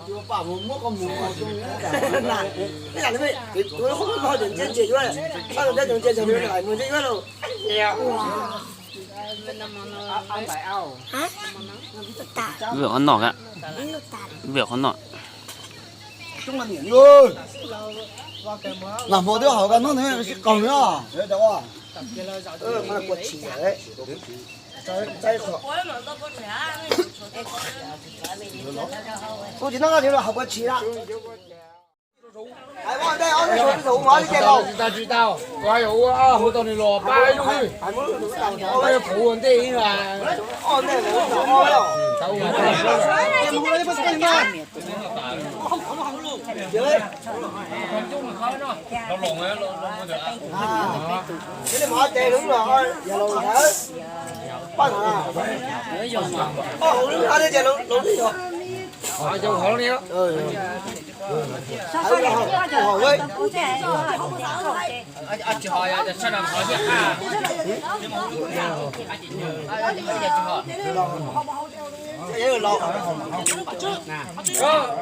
Chúa bảo một con mù vào trong này. Cái này nó mới, tôi không có đường trên chỉ vậy. Sao đường trên chỉ rồi lại mình chỉ vậy đâu. Ăn phải ao. Hả? Việc con nọ ạ. Việc con nọ. Chúng là miệng rồi. Làm một đứa hỏi cái nó nữa còn nữa. Đấy đâu à? Mà quật chỉ đấy. Trái khó. Tôi chỉ nói là học quật chỉ đó. Ai bọn đây ăn cái số nói cái đâu?知道，我有啊，好多年蘿蔔luôn đi. Cái phụ anh đi là. Ăn đây là đâu đâu. Nó lùng á, nó được. Cái này mở tiền đúng rồi, giờ lùng thử. Bắt hả? Hùng nó đi giờ lùng đi rồi. Cho họ đi á. Hùng ấy. Chị hỏi à, sao làm hỏi biết à? Cái này lột.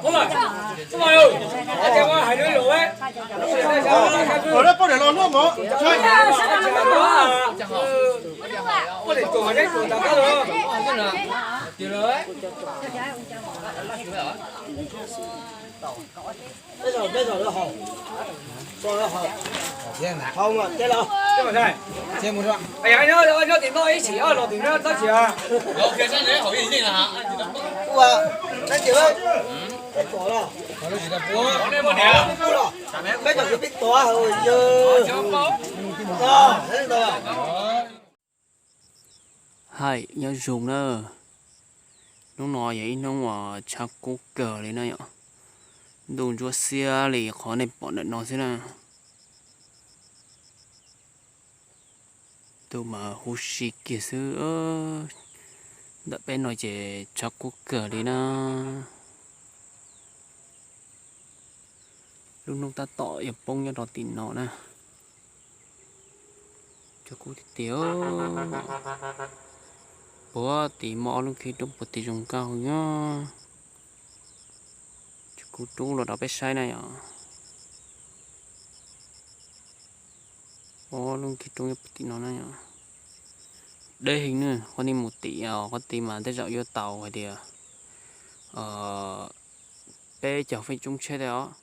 Đúng rồi. Đúng rồi ơi. Anh em có hai đứa rồi ấy. Ở đây có để lột nữa mà. Chơi. Có thể cùng đấy, cùng tao đó. Chưa rồi. Bây giờ nó hồng. Rồi nó hồng. Không à, thế nào? Cái này. Xem một đoạn. Anh nhớ tiền tôi chỉ ở lột tiền nó rất chỉ à. Ok, sao đấy hỏi gì hả? Ủa, cái kiểu ấy. Cái cổ là. Có nên một nè. Bây giờ cái bít to rồi chứ. Thế rồi. Hay, nhớ dùng đó. Nó nói vậy nó mà chắc cố cờ lên này ạ. Đồ chúa xe thì khó này bọn nó thế nào. Tôi mà hú xì kia sư đợi bên nói chỉ chắc cố cờ lên na. Lúc nông ta tỏ nhập bông cho nó tin nó nè. Cho cố thì tiếu. Bố tí mỏ luôn khi đúng một tí dùng cao nhá. Chứ cú trú là đó bé sai này à. Bố luôn khi trú một tí nó này à. Đây hình nữa, con đi 1 tỷ à, con tí mà tới dạo vô tàu hay đi à. Bé chẳng phải chung chơi đấy đó.